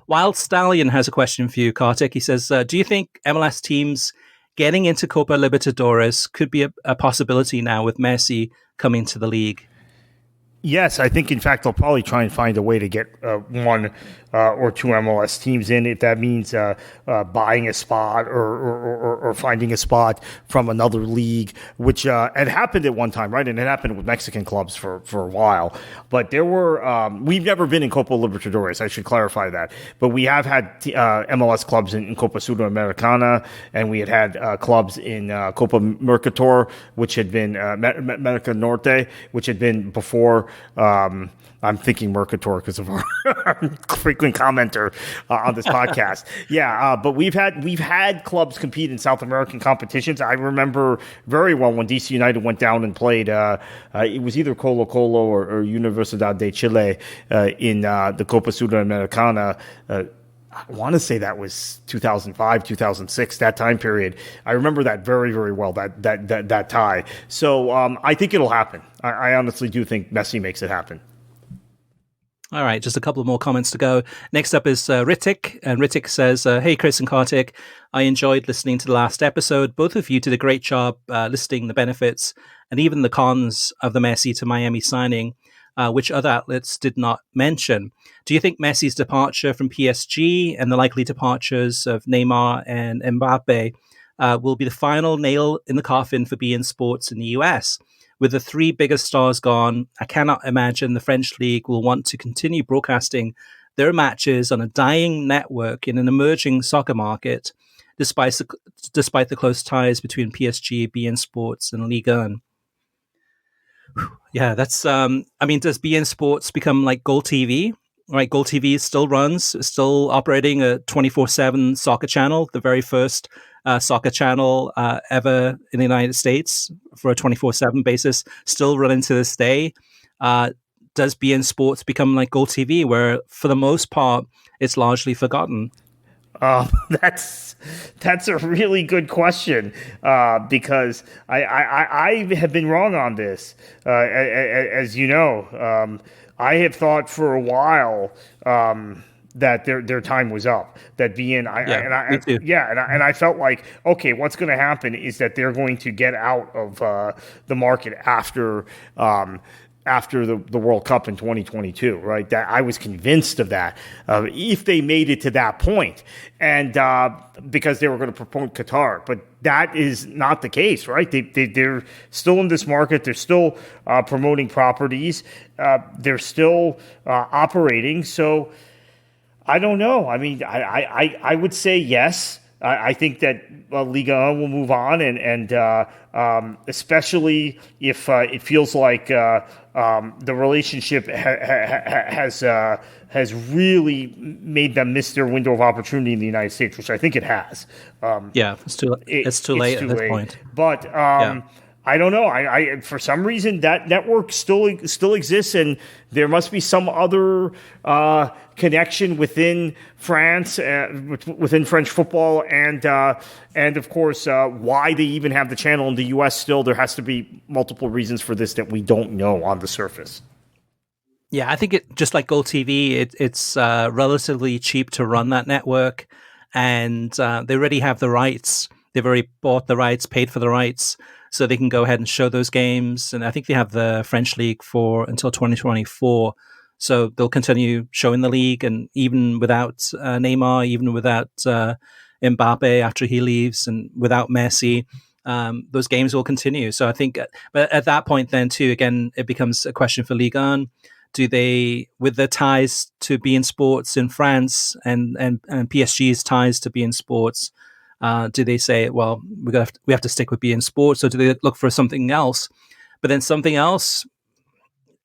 Wild Stallion has a question for you, Kartik. He says, do you think MLS teams getting into Copa Libertadores could be a possibility now with Messi coming to the league? Yes, I think, in fact, they'll probably try and find a way to get one or two MLS teams in, if that means buying a spot or finding a spot from another league, which had happened at one time, right? And it happened with Mexican clubs for a while. But there were we've never been in Copa Libertadores, I should clarify that. But we have had MLS clubs in Copa Sudamericana, and we had clubs in Copa Mercator, which had been America Norte, which had been before. I'm thinking Mercator because of our frequent commenter on this podcast. But we've had clubs compete in South American competitions. I remember very well when DC United went down and played. It was either Colo Colo or Universidad de Chile in the Copa Sudamericana. I want to say that was 2005, 2006, that time period. I remember that very, very well, that tie. So I think it'll happen. I honestly do think Messi makes it happen. All right, just a couple more comments to go. Next up is Ritik, and Ritik says, hey, Chris and Kartik, I enjoyed listening to the last episode. Both of you did a great job listing the benefits and even the cons of the Messi to Miami signing, which other outlets did not mention. Do you think Messi's departure from PSG and the likely departures of Neymar and Mbappe will be the final nail in the coffin for beIN Sports in the US? With the three biggest stars gone, I cannot imagine the French league will want to continue broadcasting their matches on a dying network in an emerging soccer market, despite the close ties between PSG, beIN Sports, and Ligue 1. Yeah, that's. Does beIN Sports become like Goal TV? Right, Goal TV still runs, still operating a 24/7 soccer channel, the very first soccer channel ever in the United States for a 24/7 basis, still running to this day. Does beIN Sports become like Goal TV, where for the most part it's largely forgotten? That's a really good question because I have been wrong on this, as you know. I have thought for a while that their time was up. That beIN, and I felt like, okay, what's going to happen is that they're going to get out of the market after the World Cup in 2022, right? That I was convinced of that. If they made it to that point, and because they were going to promote Qatar, but that is not the case, right? They're still in this market. They're still promoting properties. They're still operating. So I don't know. I mean, I would say yes. I think that Liga will move on, and especially if it feels like the relationship has really made them miss their window of opportunity in the United States, which I think it has. It's too late at this point. But I don't know. I for some reason that network still exists, and there must be some other connection within France, within French football, and of course why they even have the channel in the U.S. still. There has to be multiple reasons for this that we don't know on the surface. Yeah, I think it just like Goal TV, it's relatively cheap to run that network, and they already have the rights. They've already bought the rights, paid for the rights, so they can go ahead and show those games. And I think they have the French league until 2024. So they'll continue showing the league, and even without Neymar, even without Mbappe after he leaves, and without Messi, those games will continue. So I think, but at that point then too, again, it becomes a question for Ligue 1. Do they, with their ties to beIN Sports in France and PSG's ties to beIN Sports, do they say, well, we have to stick with beIN Sports, or do they look for something else? But then something else,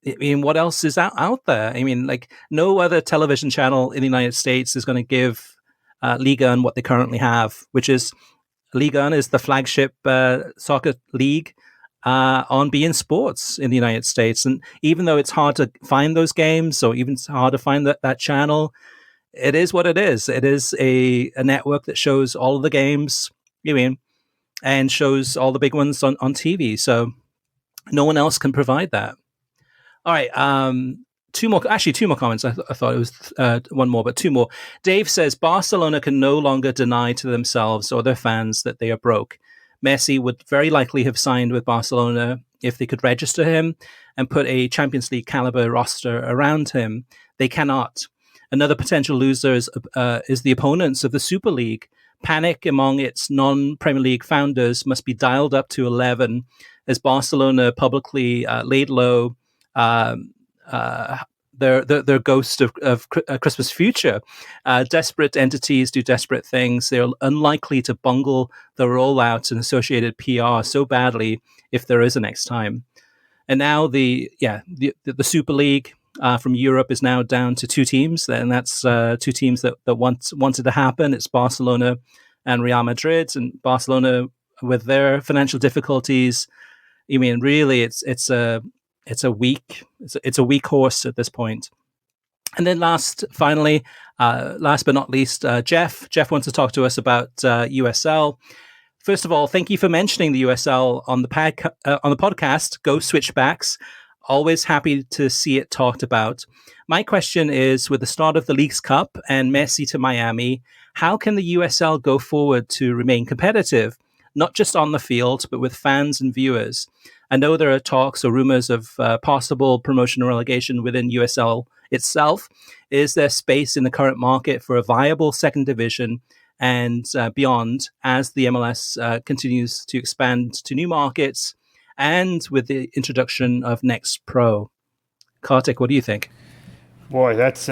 I mean, what else is out there? I mean, like, no other television channel in the United States is going to give Ligue 1 what they currently have, which is Ligue 1 is the flagship soccer league on beIN Sports in the United States. And even though it's hard to find those games, or even it's hard to find that channel, it is what it is. It is a network that shows all of the games, and shows all the big ones on TV. So no one else can provide that. All right. Two more comments. I thought it was one more, but two more. Dave says Barcelona can no longer deny to themselves or their fans that they are broke. Messi would very likely have signed with Barcelona if they could register him and put a Champions League caliber roster around him. They cannot. Another potential loser is the opponents of the Super League. Panic among its non-Premier League founders must be dialed up to 11 as Barcelona publicly laid low their ghost of Christmas future. Desperate entities do desperate things. They're unlikely to bungle the rollout and associated PR so badly if there is a next time. And now the Super League from Europe is now down to two teams, and that's two teams that wanted to happen. It's Barcelona and Real Madrid, and Barcelona with their financial difficulties. I mean, really, it's a weak horse at this point. And then last but not least, Jeff wants to talk to us about USL. First of all, thank you for mentioning the USL on the podcast. Go Switchbacks. Always happy to see it talked about. My question is, with the start of the Leagues Cup and Messi to Miami, how can the USL go forward to remain competitive, not just on the field, but with fans and viewers? I know there are talks or rumors of possible promotion or relegation within USL itself. Is there space in the current market for a viable second division and beyond as the MLS continues to expand to new markets and with the introduction of Next Pro? Kartik, what do you think? Boy, that's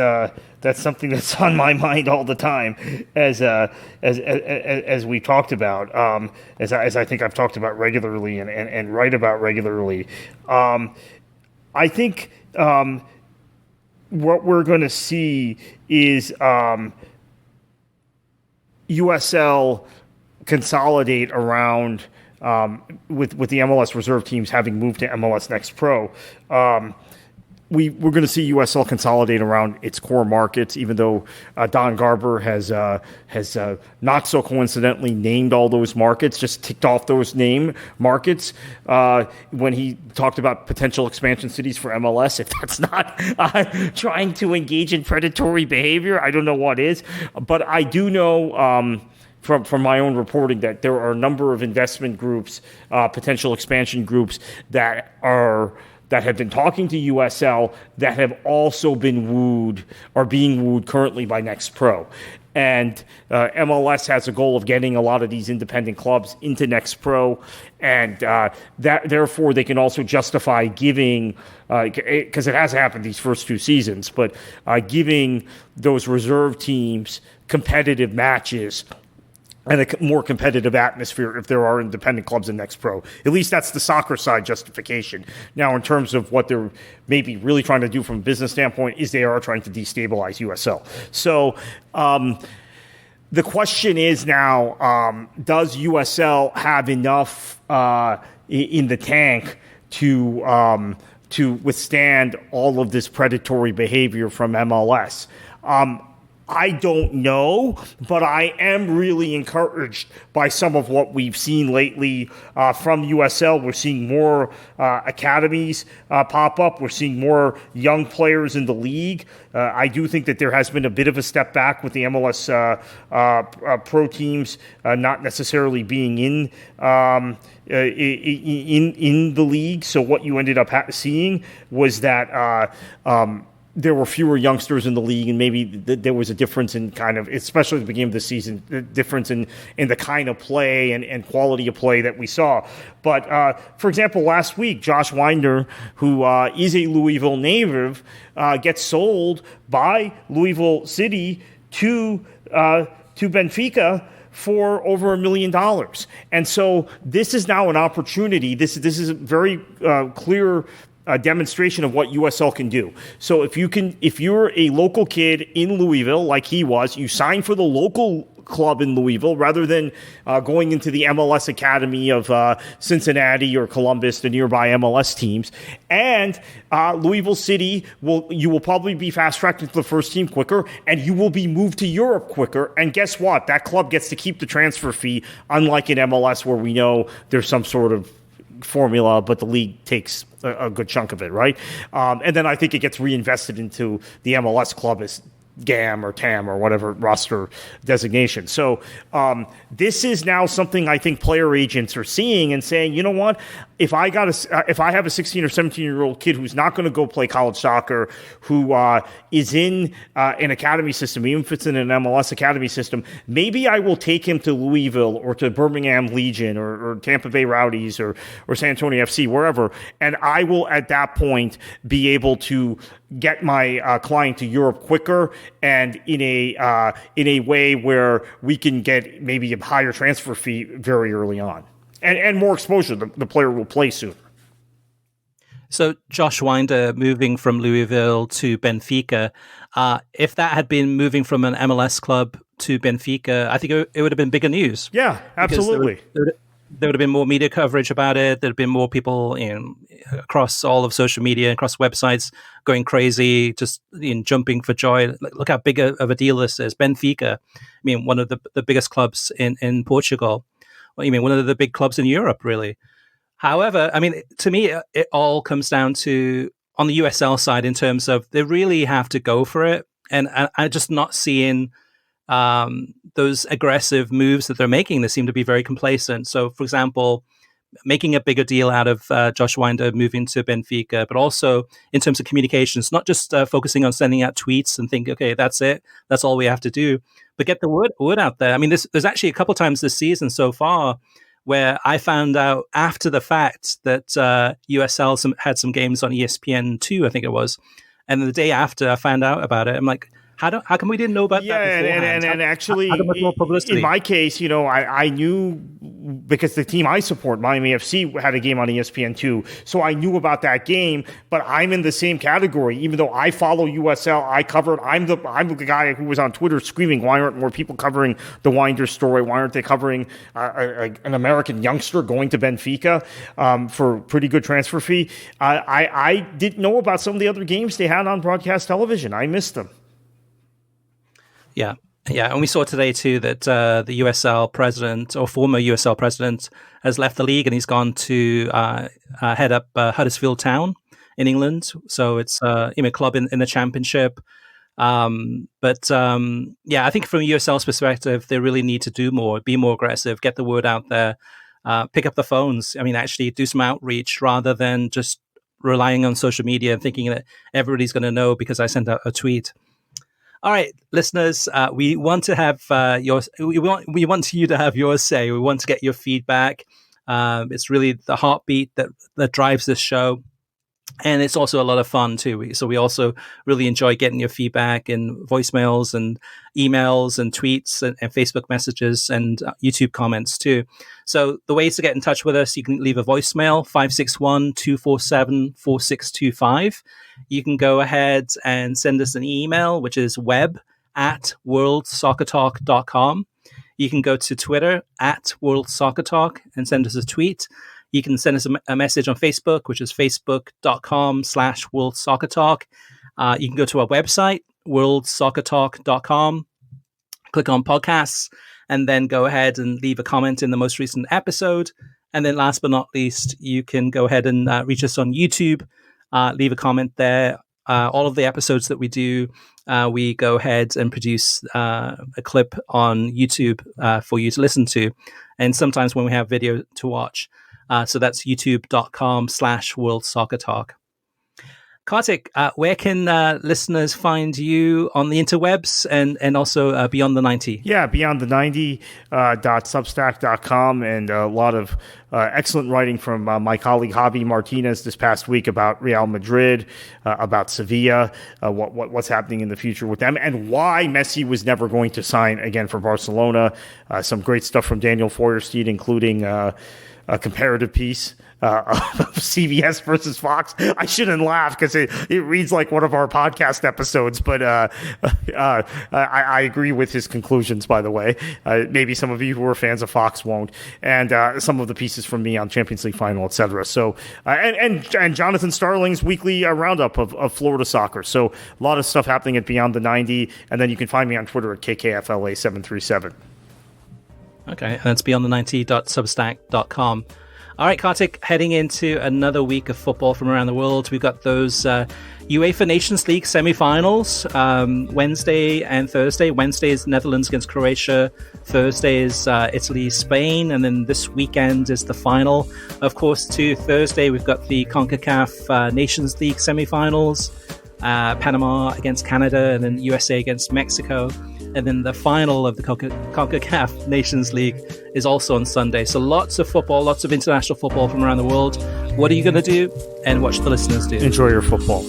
something that's on my mind all the time, as we talked about, as I think I've talked about regularly and write about regularly. I think what we're going to see is USL consolidate around with the MLS reserve teams having moved to MLS Next Pro. We're going to see USL consolidate around its core markets, even though Don Garber has not so coincidentally named all those markets, just ticked off those name markets when he talked about potential expansion cities for MLS. If that's not trying to engage in predatory behavior, I don't know what is. But I do know from my own reporting that there are a number of investment groups, potential expansion groups that have been talking to USL that have also been wooed or being wooed currently by Next Pro. And MLS has a goal of getting a lot of these independent clubs into Next Pro, and that therefore they can also justify giving, because it has happened these first two seasons, but giving those reserve teams competitive matches and a more competitive atmosphere if there are independent clubs in Next Pro. At least that's the soccer side justification. Now, in terms of what they're maybe really trying to do from a business standpoint, is they are trying to destabilize USL. So the question is now, does USL have enough in the tank to withstand all of this predatory behavior from MLS? I don't know, but I am really encouraged by some of what we've seen lately from USL. We're seeing more academies pop up. We're seeing more young players in the league. I do think that there has been a bit of a step back with the MLS pro teams not necessarily being in the league. So what you ended up seeing was that there were fewer youngsters in the league, and maybe there was a difference in kind of, especially at the beginning of the season, the difference in the kind of play and quality of play that we saw. But, for example, last week, Josh Winder, who is a Louisville native, gets sold by Louisville City to Benfica for over $1 million. And so this is now an opportunity. This is a very clear demonstration of what USL can do. So if you're a local kid in Louisville, like he was, you sign for the local club in Louisville rather than going into the MLS academy of Cincinnati or Columbus, the nearby MLS teams. And Louisville City you will probably be fast-tracked into the first team quicker, and you will be moved to Europe quicker. And guess what? That club gets to keep the transfer fee, unlike in MLS where we know there's some sort of formula, but the league takes a good chunk of it, right? And then I think it gets reinvested into the MLS club as GAM or TAM or whatever roster designation. So this is now something I think player agents are seeing and saying, you know what? If I have a 16 or 17-year-old kid who's not going to go play college soccer, who is in an academy system, even if it's in an MLS academy system, maybe I will take him to Louisville or to Birmingham Legion or Tampa Bay Rowdies or San Antonio FC, wherever, and I will at that point be able to get my client to Europe quicker and in a way where we can get maybe a higher transfer fee very early on. And more exposure. The player will play sooner. So Josh Winder moving from Louisville to Benfica, if that had been moving from an MLS club to Benfica, I think it would have been bigger news. Yeah, absolutely. There would have been more media coverage about it. There'd have been more people across all of social media, across websites, going crazy, just jumping for joy. Look how big of a deal this is. Benfica, one of the biggest clubs in Portugal. One of the big clubs in Europe, really. However, to me, it all comes down to, on the USL side, in terms of they really have to go for it. And I'm just not seeing those aggressive moves that they're making. They seem to be very complacent. So, for example, making a bigger deal out of Josh Winder moving to Benfica, but also in terms of communications, not just focusing on sending out tweets and think, okay, that's it. That's all we have to do. But get the word out there. There's actually a couple of times this season so far where I found out after the fact that USL had some games on ESPN2, I think it was. And the day after I found out about it, I'm like, how come we didn't know about that beforehand? And actually, how much more publicity? In my case, I knew because the team I support, Miami FC, had a game on ESPN2, so I knew about that game. But I'm in the same category, even though I follow USL. I covered. I'm the guy who was on Twitter screaming, "Why aren't more people covering the Winder story? Why aren't they covering an American youngster going to Benfica for a pretty good transfer fee?" I didn't know about some of the other games they had on broadcast television. I missed them. Yeah, and we saw today too that the USL president or former USL president has left the league and he's gone to head up Huddersfield Town in England. So it's a club in the Championship. I think from USL's perspective, they really need to do more, be more aggressive, get the word out there, pick up the phones. Actually do some outreach rather than just relying on social media and thinking that everybody's going to know because I sent out a tweet. All right, listeners, we want to have we want you to have your say. We want to get your feedback. It's really the heartbeat that drives this show. And it's also a lot of fun too. So we also really enjoy getting your feedback and voicemails and emails and tweets and Facebook messages and YouTube comments too. So the ways to get in touch with us, you can leave a voicemail, 561-247-4625. You can go ahead and send us an email, which is web@worldsoccertalk.com. You can go to Twitter @worldsoccertalk and send us a tweet. You can send us a message on Facebook, which is facebook.com/worldsoccertalk. You can go to our website, worldsoccertalk.com, click on podcasts, and then go ahead and leave a comment in the most recent episode. And then last but not least, you can go ahead and reach us on YouTube, leave a comment there. All of the episodes that we do, we go ahead and produce a clip on YouTube for you to listen to. And sometimes when we have video to watch. So that's youtube.com/worldsoccertalk. Kartik, where can listeners find you on the interwebs and also Beyond the 90? Yeah, Beyond the 90.substack.com and a lot of excellent writing from my colleague Javi Martinez this past week about Real Madrid, about Sevilla, what's happening in the future with them, and why Messi was never going to sign again for Barcelona. Some great stuff from Daniel Feuerstein, including a comparative piece of CBS versus Fox. I shouldn't laugh because it reads like one of our podcast episodes, but I agree with his conclusions, by the way. Maybe some of you who are fans of Fox won't. And some of the pieces from me on Champions League Final, etc. So, and Jonathan Starling's weekly roundup of Florida soccer. So a lot of stuff happening at Beyond the 90. And then you can find me on Twitter at KKFLA737. Okay, and that's beyondthe90.substack.com. All right, Kartik, heading into another week of football from around the world. We've got those UEFA Nations League semi-finals, Wednesday and Thursday. Wednesday is Netherlands against Croatia. Thursday is Italy, Spain. And then this weekend is the final. Of course, to Thursday, we've got the CONCACAF Nations League semi-finals. Panama against Canada, and then USA against Mexico. And then the final of the CONCACAF Nations League is also on Sunday. So lots of football, lots of international football from around the world. What are you going to do? And what should the listeners do? Enjoy your football.